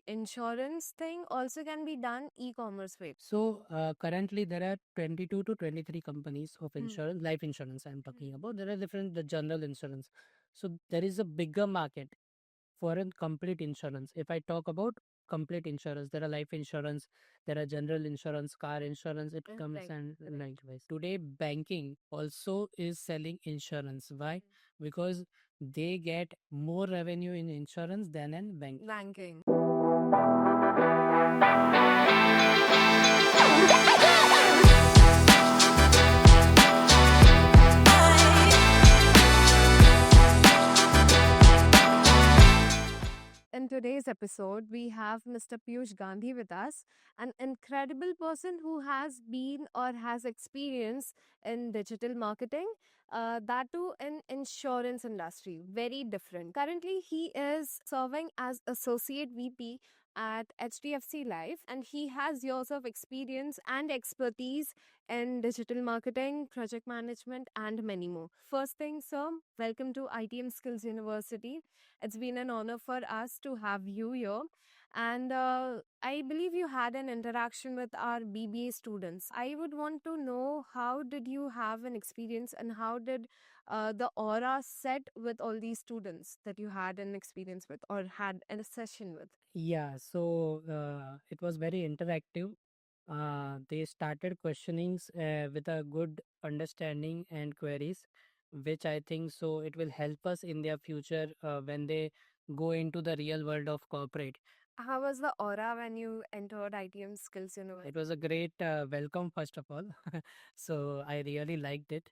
insurance thing also can be done e-commerce way? So currently there are 22 to 23 companies of Hmm. insurance, life insurance I'm talking about. There are different the general insurance. So there is a bigger market for a complete insurance. If I talk about complete insurance, there are life insurance, there are general insurance, car insurance, it comes Right. and likewise. Today banking also is selling insurance. Why? Because they get more revenue in insurance than in banking. Banking. In today's episode, we have Mr. Piyush Gandhi with us, an incredible person who has been or has experience in digital marketing, that too in insurance industry, very different. Currently, he is serving as associate VP at HDFC Life, and he has years of experience and expertise in digital marketing, project management, and many more. First thing, sir, welcome to ITM Skills University. It's been an honor for us to have you here. And I believe you had an interaction with our BBA students. I would want to know how did you have an experience and how did the aura set with all these students that you had an experience with or had a session with? Yeah, so it was very interactive. They started questionings with a good understanding and queries, which I think so it will help us in their future when they go into the real world of corporate. How was the aura when you entered ITM Skills University? It was a great welcome, first of all. So I really liked it.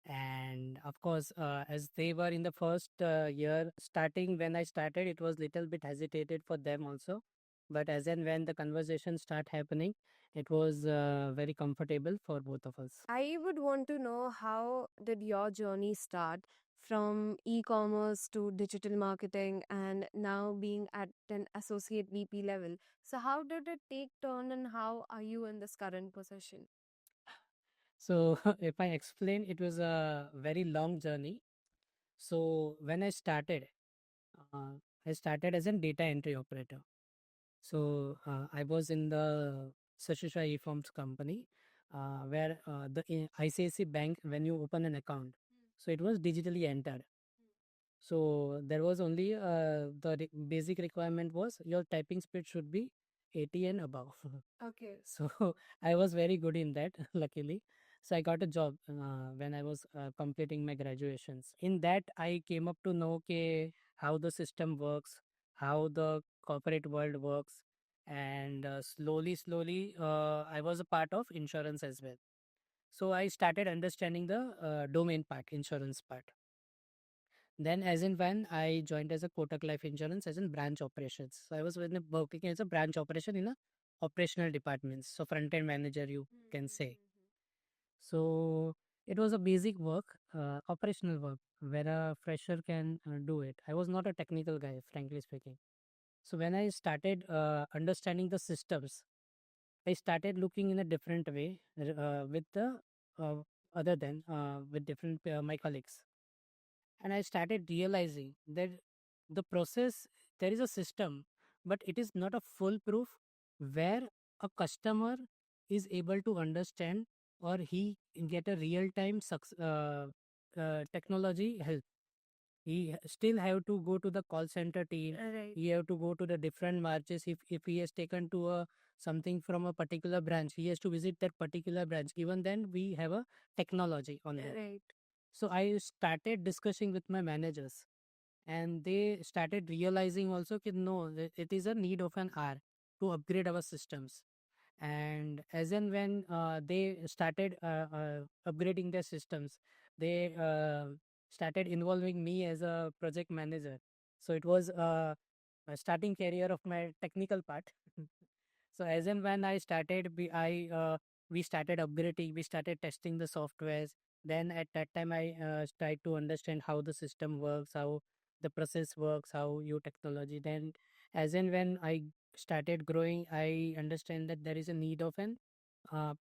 And of course, as they were in the first year, starting when I started, it was little bit hesitated for them also. But as and when the conversation start happening, it was very comfortable for both of us. I would want to know how did your journey start from e-commerce to digital marketing and now being at an associate VP level. So how did it take turn and how are you in this current position? So if I explain, it was a very long journey. So when uh, I started as a data entry operator. So I was in the Sashishwa eForms company, where the ICICI Bank, when you open an account, so it was digitally entered. So there was only basic requirement was your typing speed should be 80 and above. Okay. So I was very good in that, luckily. So I got a job when I was completing my graduations. In that, I came up to know how the system works, how the corporate world works, and slowly, I was a part of insurance as well. So I started understanding the domain part, insurance part. Then, as in when I joined as a Kotak Life Insurance as in branch operations. So I was working as a branch operation in a operational departments. So front end manager, you can say. So it was a basic work, operational work, where a fresher can do it. I was not a technical guy, frankly speaking. So when I started understanding the systems, I started looking in a different way with the uh, other than with different my colleagues, and I started realizing that the process, there is a system, but it is not a foolproof where a customer is able to understand or he get a real time technology help. He still have to go to the call center team. Right. He have to go to the different marches. If he has taken to a something from a particular branch, he has to visit that particular branch. Even then, we have a technology on that. Right. So I started discussing with my managers, and they started realizing also that no, it is a need of an hour to upgrade our systems. And as and when they started upgrading their systems, they started involving me as a project manager. So it was a starting career of my technical part. So as and when I started, we started upgrading, we started testing the softwares. Then at that time, I tried to understand how the system works, how the process works, how your technology. Then, as and when I started growing, I understand that there is a need of an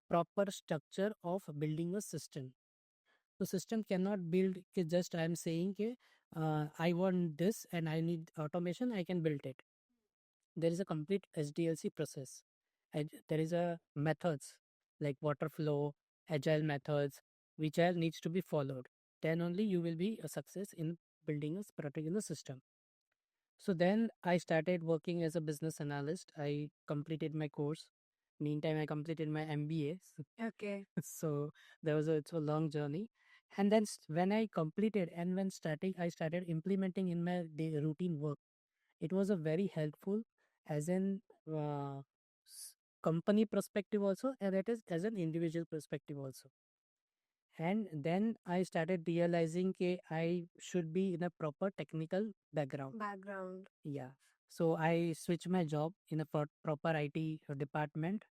proper structure of building a system. So system cannot build just I am saying I want this and I need automation, I can build it. there is a complete SDLC process. And there is a methods like water flow, agile methods, which all needs to be followed. Then only you will be a success in building a particular system. So then I started working as a business analyst. I completed my course. Meantime, I completed my MBA. Okay. So there was it's a long journey. And then when I completed and when starting, I started implementing in my day routine work. It was a very helpful as an company perspective also, and that is as an individual perspective also. And then I started realizing that I should be in a proper technical background. Yeah. So I switched my job in a proper IT department.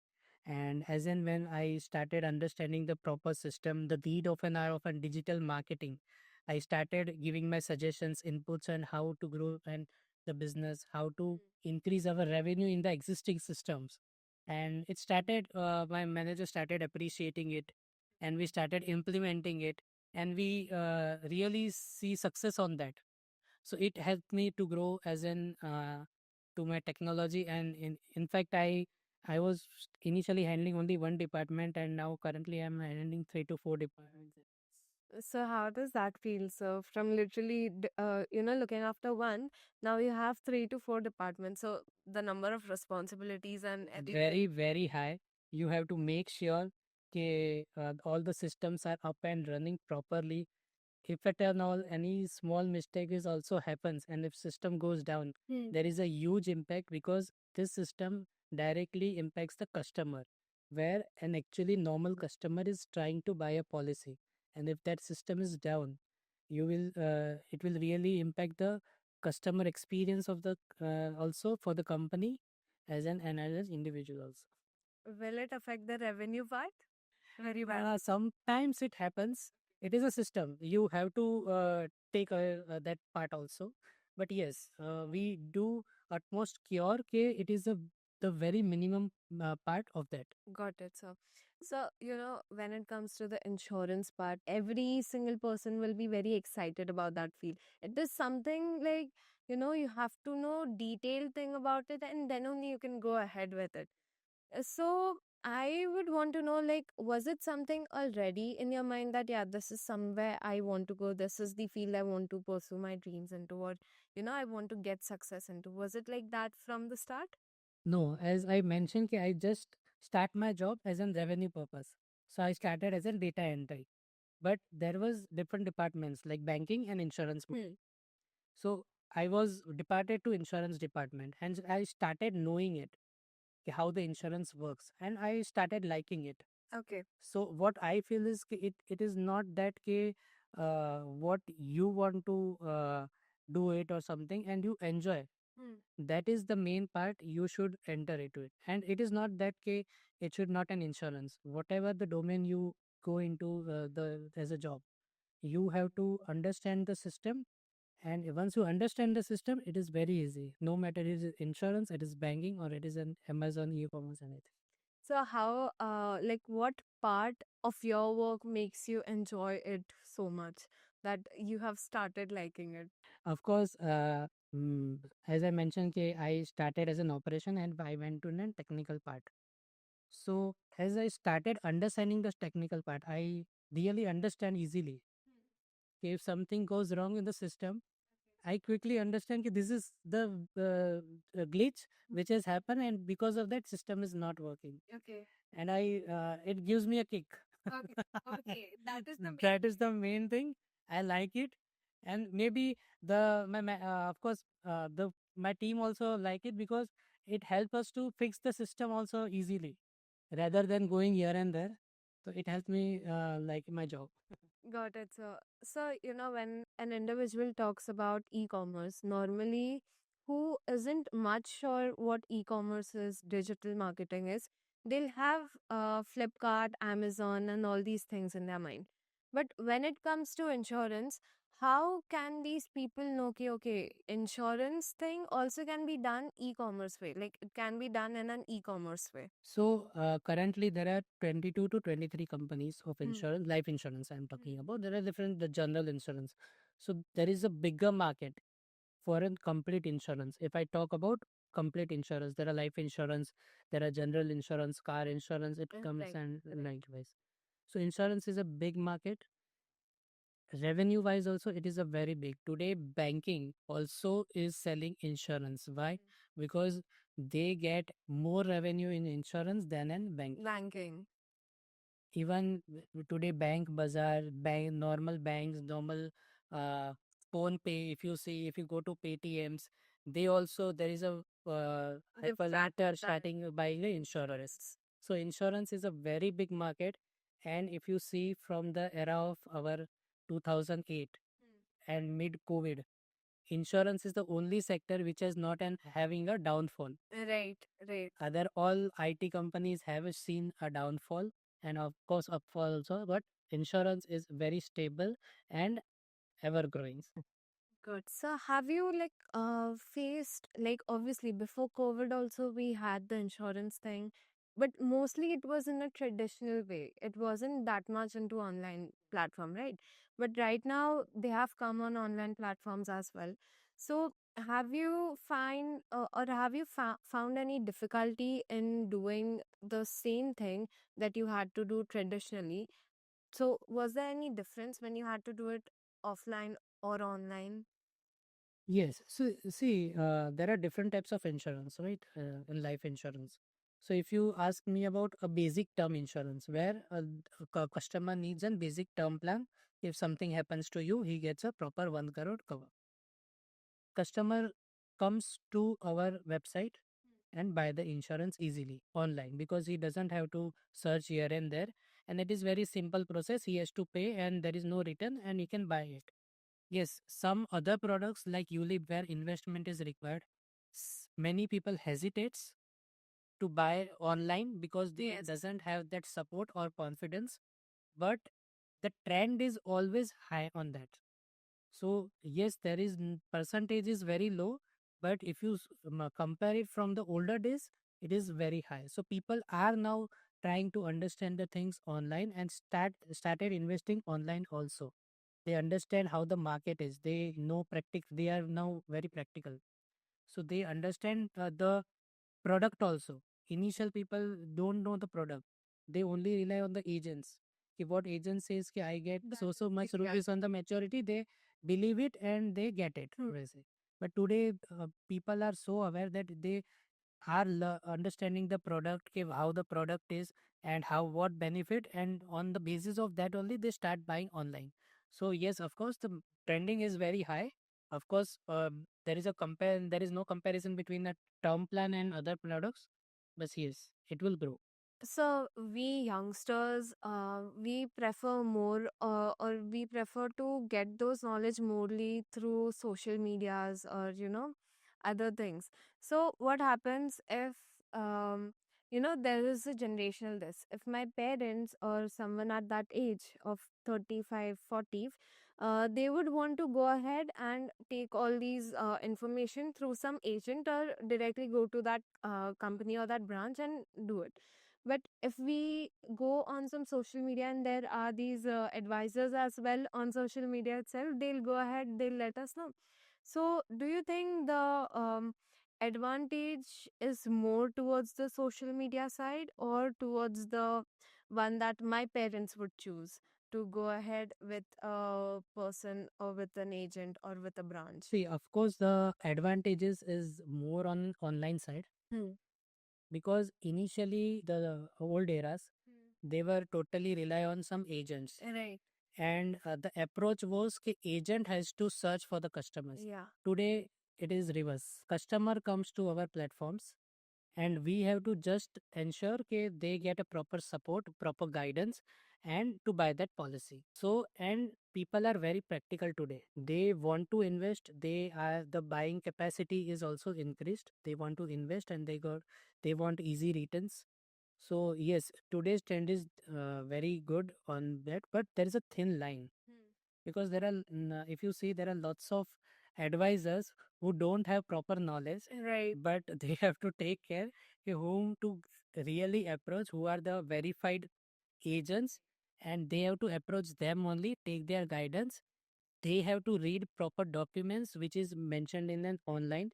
And as and when I started understanding the proper system, the need of an hour of a digital marketing, I started giving my suggestions, inputs on how to grow and the business, how to increase our revenue in the existing systems. And it started, my manager started appreciating it, and we started implementing it, and we really see success on that. So it helped me to grow as in to my technology. And in fact, I was initially handling only one department, and now currently I'm handling 3 to 4 departments. So how does that feel? So from literally, looking after one, now you have 3 to 4 departments. So the number of responsibilities and everything. Very, very high. You have to make sure all the systems are up and running properly. If at all any small mistake is also happens, and if system goes down, there is a huge impact, because this system directly impacts the customer, where an actually normal customer is trying to buy a policy, and if that system is down, you will it will really impact the customer experience of the also for the company as an analyst individual also. Will it affect the revenue part? Very bad. Sometimes it happens. It is a system. You have to take that part also. But yes, we do utmost cure. It is the very minimum part of that. Got it. So, when it comes to the insurance part, every single person will be very excited about that field. It is something like, you have to know detailed thing about it, and then only you can go ahead with it. So I would want to know, like, was it something already in your mind that, yeah, this is somewhere I want to go, this is the field I want to pursue my dreams into, what, I want to get success into? Was it like that from the start? No, as I mentioned, I just start my job as a revenue purpose. So I started as a data entry. But there was different departments like banking and insurance. So I was departed to insurance department, and I started knowing it, how the insurance works, and I started liking it. Okay. So what I feel is it is not that what you want to do it or something and you enjoy. That is the main part you should enter into it. And it is not that it should not an insurance. Whatever the domain you go into the as a job, you have to understand the system. And once you understand the system, it is very easy. No matter it is insurance, it is banking, or it is an Amazon e-commerce, anything. So how, like, what part of your work makes you enjoy it so much that you have started liking it? Of course, as I mentioned, I started as an operation and I went to a technical part. So as I started understanding the technical part, I really understand easily. If something goes wrong in the system, I quickly understand that this is the glitch which has happened, and because of that, system is not working. Okay. And it gives me a kick. Okay. Okay. That is the main That is the main thing. I like it, and maybe of course the my team also like it, because it helps us to fix the system also easily rather than going here and there. So it helps me like my job. Got it. So, when an individual talks about e-commerce, normally who isn't much sure what e-commerce is, digital marketing is, they'll have Flipkart, Amazon, and all these things in their mind. But when it comes to insurance, how can these people know, okay, insurance thing also can be done e-commerce way? Like it can be done in an e-commerce way. So currently there are 22 to 23 companies of insurance, life insurance I'm talking about. There are different the general insurance. So there is a bigger market for a complete insurance. If I talk about complete insurance. There are life insurance, there are general insurance, car insurance. It comes Right. and Right. likewise. So insurance is a big market. Revenue wise also it is a very big. Today banking also is selling insurance. Why? Because they get more revenue in insurance than in banking. Banking. Even today bank bazaar, bank, normal banks, normal uh, phone pay, if you see, if you go to paytms, they also, there is a hyperlater starting by the insurers. So insurance is a very big market. And if you see from the era of our 2008 and mid covid, insurance is the only sector which is not an having a downfall. Right. Right. Other all IT companies have seen a downfall and of course upfall also, but insurance is very stable and ever growing. Good. So have you like faced, like, obviously before COVID also we had the insurance thing, but mostly it was in a traditional way. It wasn't that much into online platform, right? But right now they have come on online platforms as well. So have you find or have you found any difficulty in doing the same thing that you had to do traditionally? So was there any difference when you had to do it offline or online? Yes. So see, there are different types of insurance, right? In life insurance. So if you ask me about a basic term insurance, where a customer needs a basic term plan, if something happens to you, he gets a proper 1 crore cover. Customer comes to our website and buy the insurance easily online because he doesn't have to search here and there, and it is very simple process. He has to pay and there is no return and he can buy it. Yes, some other products like ULIP where investment is required, many people hesitates to buy online because they Yes. doesn't have that support or confidence. But the trend is always high on that. So yes, there is percentage is very low, but if you compare it from the older days, it is very high. So people are now trying to understand the things online and started investing online also. They understand how the market is. They know they are now very practical. So they understand the product also. Initial people don't know the product. They only rely on the agents. Ki what agent says ki I get so much rupees on the maturity, they believe it and they get it. वैसे. But today people are so aware that they are understanding the product, ke how the product is and how what benefit, and on the basis of that only they start buying online. So yes, of course the trending is very high. Of course, there is no comparison between a term plan and other products, but yes, it will grow. So we youngsters, we prefer more, or we prefer to get those knowledge morely through social medias or other things. So what happens if there is a generational this? If my parents or someone at that age of 35, 40, they would want to go ahead and take all these information through some agent or directly go to that company or that branch and do it. But if we go on some social media and there are these advisors as well on social media itself, they'll go ahead, they'll let us know. So, do you think the advantage is more towards the social media side or towards the one that my parents would choose to go ahead with a person or with an agent or with a branch? See, of course, the advantages is more on online side Hmm. because initially the old eras they were totally rely on some agents, Right. and the approach was कि agent has to search for the customers. Yeah. Today it is reverse. Customer comes to our platforms and we have to just ensure that they get a proper support, proper guidance, and to buy that policy. So and people are very practical today. They want to invest. They are the buying capacity is also increased. They want to invest and they want easy returns. So yes, today's trend is very good on that, but there is a thin line because there are if you see there are lots of advisors who don't have proper knowledge, Right. but they have to take care whom to really approach, who are the verified agents, and they have to approach them only, take their guidance. They have to read proper documents which is mentioned in an online.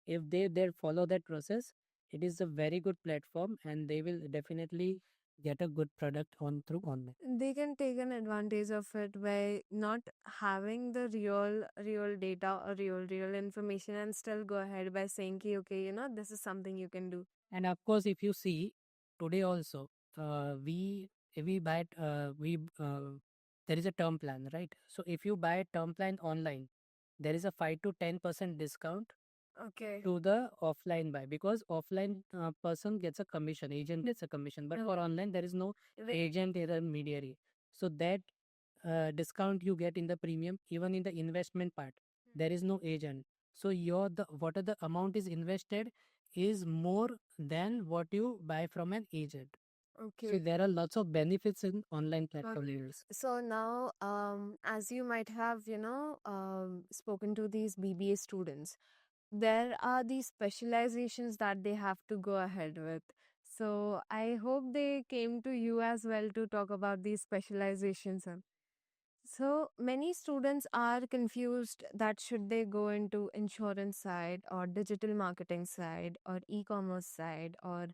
If they follow that process, it is a very good platform, and they will definitely get a good product on through online. They can take an advantage of it by not having the real data or real information and still go ahead by saying ki, okay, this is something you can do. And of course, if you see today also, we if we buy we there is a term plan, right? So if you buy a term plan online, there is a 5 to 10% discount Okay. to the offline buy, because offline person gets a commission, agent gets a commission, but for online there is no agent intermediary. So that discount you get in the premium, even in the investment part, there is no agent. So your the what are the amount is invested is more than what you buy from an agent. So Okay. there are lots of benefits in online platform leaders. So now, as you might have, spoken to these BBA students, there are these specializations that they have to go ahead with. So I hope they came to you as well to talk about these specializations. So many students are confused that should they go into insurance side or digital marketing side or e-commerce side or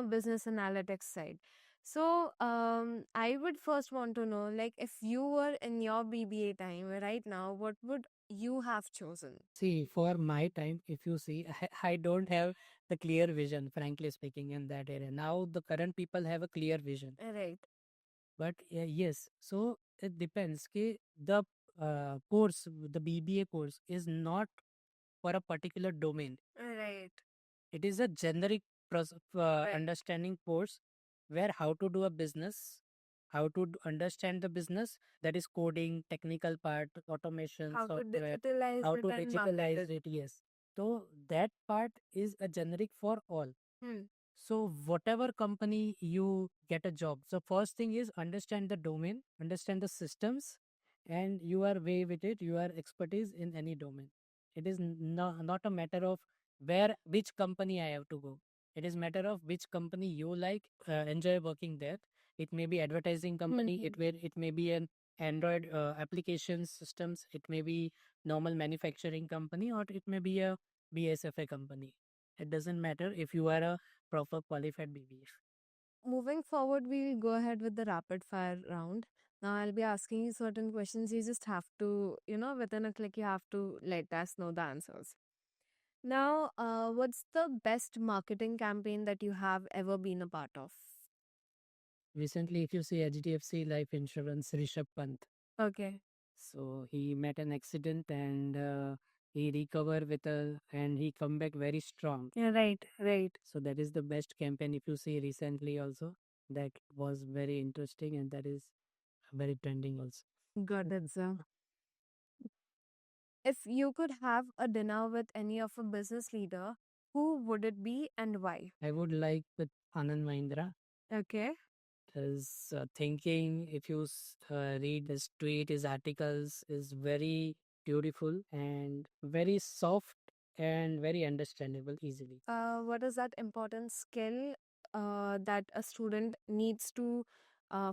business analytics side. So I would first want to know, like, if you were in your BBA time right now, what would you have chosen? See, for my time, if you see, I don't have the clear vision, frankly speaking, in that area. Now, the current people have a clear vision. Right. But yes, so it depends. The course, the BBA course is not for a particular domain. Right. It is a generic Right. understanding course where how to do a business, how to understand the business, that is coding, technical part, automation, How to software, digitalize how it to and market digitalize it. it. Yes. So that part is a generic for all. Hmm. So whatever company you get a job, so first thing is understand the domain, understand the systems, and you are way with it. You are expertise in any domain. It is not a matter of which company I have to go. It is matter of which company you like, enjoy working there. It may be advertising company. It may be an Android application systems. It may be normal manufacturing company, or it may be a BSFA company. It doesn't matter if you are a proper qualified BBF. Moving forward, we'll go ahead with the rapid fire round. Now, I'll be asking you certain questions. You just have to, within a click, you have to let us know the answers. Now, what's the best marketing campaign that you have ever been a part of? Recently, if you see HDFC Life Insurance, Rishabh Pant. Okay. So he met an accident, and he recovered and he come back very strong. Yeah, right, right. So that is the best campaign. If you see recently also, that was very interesting, and that is very trending also. Got it, sir. If you could have a dinner with any of a business leader, who would it be and why? I would like with Anand Mahindra. Okay. His thinking, if you read his tweet, his articles, is very beautiful and very soft and very understandable easily. What is that important skill that a student needs to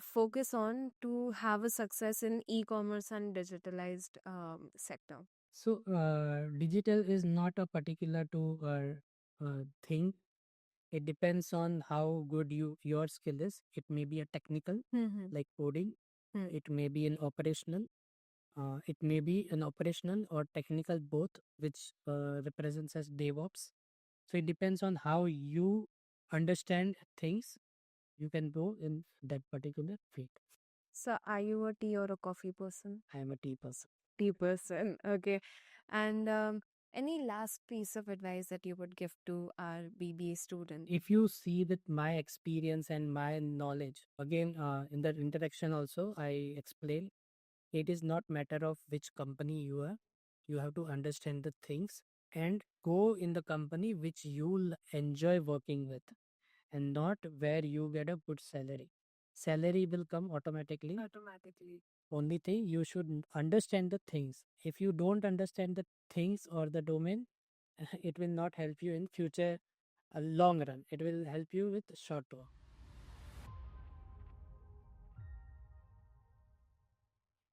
focus on to have a success in e-commerce and digitalized sector? So, digital is not a particular to thing. It depends on how good your skill is. It may be a technical, Mm-hmm. like coding. Hmm. It may be an operational. It may be an operational or technical both, which represents as DevOps. So it depends on how you understand things. You can go in that particular field. So, are you a tea or a coffee person? I am a T person. Tea person. Okay. And any last piece of advice that you would give to our BBA student? If you see that my experience and my knowledge, again, in the introduction also, I explain it is not matter of which company you are. You have to understand the things and go in the company which you enjoy working with, and not where you get a good salary. Salary will come automatically. Automatically. Only thing, you should understand the things. If you don't understand the things or the domain, it will not help you in future, a long run. It will help you with short term.